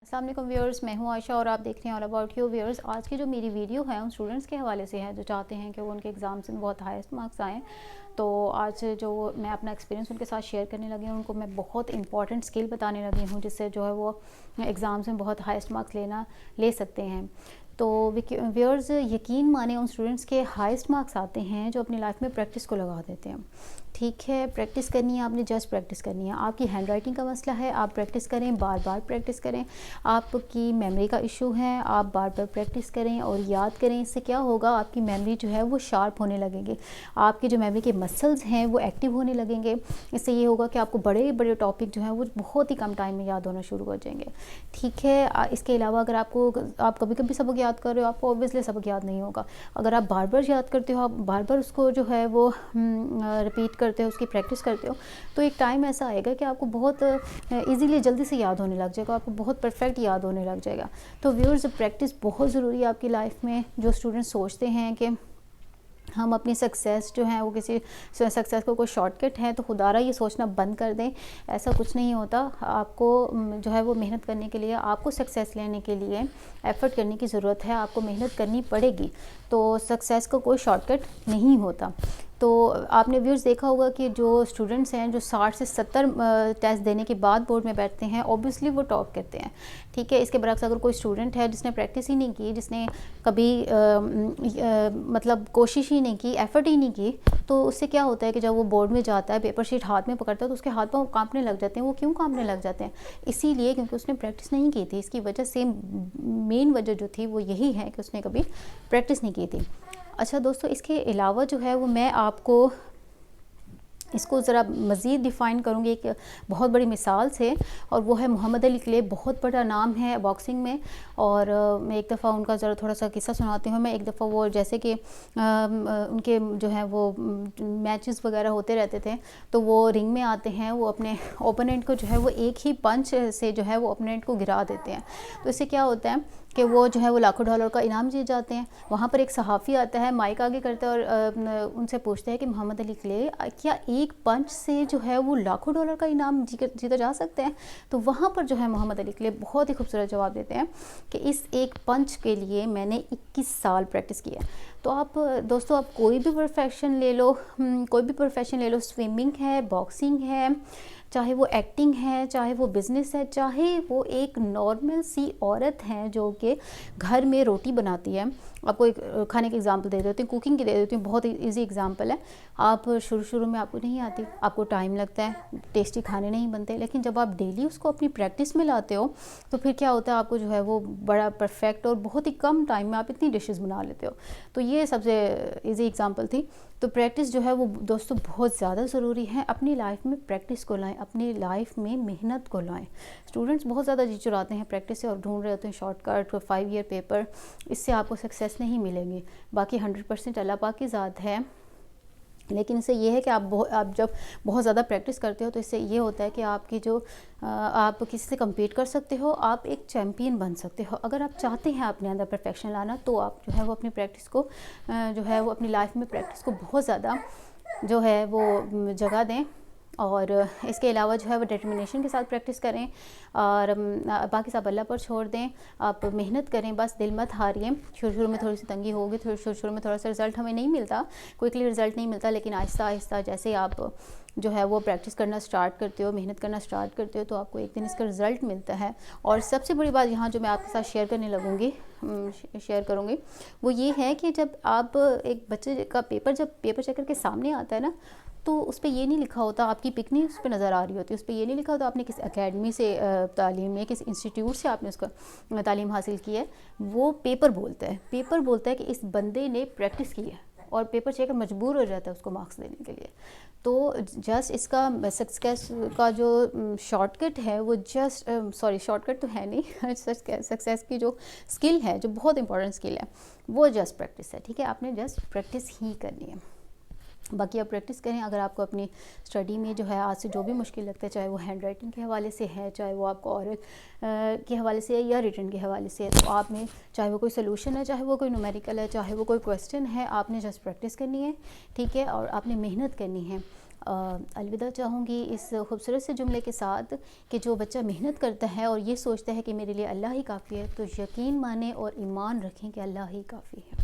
السلام علیکم ویورز، میں ہوں عائشہ اور آپ دیکھ رہے ہیں آل اباؤٹ یو ویورز۔ آج کی جو میری ویڈیو ہے ان اسٹوڈنٹس کے حوالے سے ہے جو چاہتے ہیں کہ وہ ان کے ایگزامس میں بہت ہائیسٹ مارکس آئیں۔ تو آج جو میں اپنا ایکسپیرینس ان کے ساتھ شیئر کرنے لگی ہوں، ان کو میں بہت امپورٹنٹ اسکل بتانے لگی ہوں جس سے جو ہے وہ ایگزامس میں بہت ہائیسٹ مارکس لے سکتے ہیں۔ تو ویورز یقین مانیں ان اسٹوڈنٹس کے ہائیسٹ مارکس آتے ہیں جو اپنی لائف میں پریکٹس کو لگا دیتے ہیں۔ ٹھیک ہے، پریکٹس کرنی ہے، آپ نے جسٹ پریکٹس کرنی ہے۔ آپ کی ہینڈ رائٹنگ کا مسئلہ ہے، آپ پریکٹس کریں، بار بار پریکٹس کریں۔ آپ کی میموری کا ایشو ہے، آپ بار بار پریکٹس کریں اور یاد کریں۔ اس سے کیا ہوگا، آپ کی میموری جو ہے وہ شارپ ہونے لگیں گے، آپ کی جو میموری کے مسلز ہیں وہ ایکٹیو ہونے لگیں گے۔ اس سے یہ ہوگا کہ آپ کو بڑے بڑے ٹاپک جو ہیں وہ بہت ہی کم ٹائم میں یاد ہونا شروع ہو جائیں گے۔ ٹھیک ہے، اس کے علاوہ اگر آپ کبھی کبھی سبق یاد کر رہے ہو، آپ کو اوبویسلی سبق یاد نہیں ہوگا۔ اگر آپ بار بار یاد کرتے ہو، آپ بار بار اس کو جو ہے وہ ریپیٹ کرتے ہو، اس کی پریکٹس کرتے ہو، تو ایک ٹائم ایسا آئے گا کہ آپ کو بہت ایزیلی جلدی سے یاد ہونے لگ جائے گا، آپ کو بہت پرفیکٹ یاد ہونے لگ جائے گا۔ تو ویورز پریکٹس بہت ضروری ہے آپ کی لائف میں۔ جو اسٹوڈنٹ سوچتے ہیں کہ ہم اپنی سکسیس جو ہیں وہ کسی سکسیس کو کوئی شارٹ کٹ ہے، تو خدارہ یہ سوچنا بند کر دیں، ایسا کچھ نہیں ہوتا۔ آپ کو جو ہے وہ محنت کرنے کے لیے، آپ کو سکسیس لینے کے لیے ایفرٹ کرنے کی ضرورت ہے، آپ کو محنت کرنی پڑے گی۔ تو سکسیس کا کوئی شارٹ کٹ نہیں ہوتا۔ تو آپ نے ویورز دیکھا ہوگا کہ جو اسٹوڈنٹس ہیں جو 60 سے 70 ٹیسٹ دینے کے بعد بورڈ میں بیٹھتے ہیں، اوبویسلی وہ ٹاپ کرتے ہیں۔ ٹھیک ہے، اس کے برعکس اگر کوئی اسٹوڈنٹ ہے جس نے پریکٹس ہی نہیں کی، جس نے کبھی مطلب کوشش ہی نہیں کی، ایفرٹ ہی نہیں کی، تو اس سے کیا ہوتا ہے کہ جب وہ بورڈ میں جاتا ہے، پیپر شیٹ ہاتھ میں پکڑتا ہے، تو اس کے ہاتھ پاؤں کانپنے لگ جاتے ہیں۔ وہ کیوں کانپنے لگ جاتے ہیں؟ اسی لیے کیونکہ اس نے پریکٹس نہیں کی تھی۔ اس کی وجہ سے مین وجہ جو تھی وہ یہی ہے کہ اس نے کبھی پریکٹس نہیں کی تھی۔ اچھا دوستو، اس کے علاوہ جو ہے وہ میں آپ کو اس کو ذرا مزید ڈیفائن کروں گی ایک بہت بڑی مثال سے، اور وہ ہے محمد علی کلے۔ بہت بڑا نام ہے باکسنگ میں، اور میں ایک دفعہ ان کا ذرا تھوڑا سا قصہ سناتی ہوں۔ میں ایک دفعہ وہ جیسے کہ ان کے جو ہے وہ میچز وغیرہ ہوتے رہتے تھے، تو وہ رنگ میں آتے ہیں، وہ اپنے اوپوننٹ کو جو ہے وہ ایک ہی پنچ سے جو ہے وہ اوپوننٹ کو گرا دیتے ہیں۔ تو اس سے کیا ہوتا ہے کہ وہ جو ہے وہ لاکھوں ڈالر کا انعام جیت جاتے ہیں۔ وہاں پر ایک صحافی آتا ہے، مائک آگے کرتا ہے اور ان سے پوچھتا ہے کہ محمد علی کلے، کیا ایک پنچ سے جو ہے وہ لاکھوں ڈالر کا انعام جیتا جا سکتے ہیں؟ تو وہاں پر جو ہے محمد علی کلے بہت ہی خوبصورت جواب دیتے ہیں کہ اس ایک پنچ کے لیے میں نے 21 سال پریکٹس کی ہے۔ تو آپ دوستو، آپ کوئی بھی پروفیشن لے لو، سوئمنگ ہے، باکسنگ ہے، چاہے وہ ایکٹنگ ہے، چاہے وہ بزنس ہے، چاہے وہ ایک نارمل سی عورت ہے جو کہ گھر میں روٹی بناتی ہے۔ آپ کو ایک کھانے کی اگزامپل دے دیتی ہوں، کوکنگ کی دے دیتی ہوں، بہت ایزی اگزامپل ہے۔ آپ شروع میں آپ کو نہیں آتی، آپ کو ٹائم لگتا ہے، ٹیسٹی کھانے نہیں بنتے، لیکن جب آپ ڈیلی اس کو اپنی پریکٹس میں لاتے ہو تو پھر کیا ہوتا ہے، آپ کو جو ہے وہ بڑا پرفیکٹ اور بہت ہی کم ٹائم میں آپ اتنی ڈشز بنا لیتے ہو۔ تو یہ سب سے ایزی اگزامپل تھی۔ تو پریکٹس جو ہے وہ دوستو بہت زیادہ ضروری ہے۔ اپنی لائف میں پریکٹس کو لائیں، اپنی لائف میں محنت کو لائیں۔ اسٹوڈنٹس بہت زیادہ جی چراتے ہیں پریکٹس سے اور ڈھونڈ رہے ہوتے ہیں شارٹ کٹ، 5 ایئر پیپر، اس سے آپ کو سکسیس نہیں ملے گی۔ باقی 100% اللہ پاک کی ذات ہے، لیکن اس سے یہ ہے کہ آپ جب بہت زیادہ پریکٹس کرتے ہو تو اس سے یہ ہوتا ہے کہ آپ کسی سے کمپیٹ کر سکتے ہو، آپ ایک چیمپئن بن سکتے ہو۔ اگر آپ چاہتے ہیں اپنے اندر پرفیکشن لانا، تو آپ جو ہے وہ اپنی پریکٹس کو جو ہے وہ اپنی لائف میں پریکٹس کو بہت زیادہ جو ہے وہ جگہ دیں، اور اس کے علاوہ جو ہے وہ ڈیٹرمنیشن کے ساتھ پریکٹس کریں، اور باقی سب اللہ پر چھوڑ دیں۔ آپ محنت کریں، بس دل مت ہاریے۔ شروع میں تھوڑی سی تنگی ہوگی، شروع میں تھوڑا سا رزلٹ ہمیں نہیں ملتا، کوئکلی رزلٹ نہیں ملتا، لیکن آہستہ آہستہ جیسے آپ جو ہے وہ پریکٹس کرنا سٹارٹ کرتے ہو، محنت کرنا سٹارٹ کرتے ہو، تو آپ کو ایک دن اس کا رزلٹ ملتا ہے۔ اور سب سے بڑی بات یہاں جو میں آپ کے ساتھ شیئر کروں گی وہ یہ ہے کہ جب آپ ایک بچے کا جب پیپر چیکر کے سامنے آتا ہے نا، تو اس پہ یہ نہیں لکھا ہوتا، آپ کی پک نہیں اس پہ نظر آ رہی ہوتی، اس پہ یہ نہیں لکھا ہوتا آپ نے کس اکیڈمی سے تعلیم، یا کس انسٹیٹیوٹ سے آپ نے اس کا تعلیم حاصل کی ہے۔ وہ پیپر بولتا ہے کہ اس بندے نے پریکٹس کی ہے، اور پیپر چیکر مجبور ہو جاتا ہے اس کو مارکس دینے کے لیے۔ تو جسٹ اس کا سکسیس کا جو شارٹ کٹ ہے وہ شارٹ کٹ تو ہے نہیں، سکسیس کی جو اسکل ہے، جو بہت امپورٹنٹ اسکل ہے، وہ جسٹ پریکٹس ہے۔ ٹھیک ہے، آپ نے جسٹ پریکٹس ہی کرنی ہے، باقی آپ پریکٹس کریں۔ اگر آپ کو اپنی اسٹڈی میں جو ہے آج سے جو بھی مشکل لگتا ہے، چاہے وہ ہینڈ رائٹنگ کے حوالے سے ہے، چاہے وہ آپ کو اورل کے حوالے سے ہے، یا ریٹن کے حوالے سے ہے، تو آپ نے چاہے وہ کوئی سلوشن ہے، چاہے وہ کوئی نومیریکل ہے، چاہے وہ کوئی کویسچن ہے، آپ نے جسٹ پریکٹس کرنی ہے۔ ٹھیک ہے، اور آپ نے محنت کرنی ہے۔ الوداع چاہوں گی اس خوبصورت سے جملے کے ساتھ کہ جو بچہ محنت کرتا ہے اور یہ سوچتا ہے کہ میرے لیے اللہ ہی کافی ہے، تو یقین مانیں اور ایمان رکھیں کہ اللہ ہی کافی ہے۔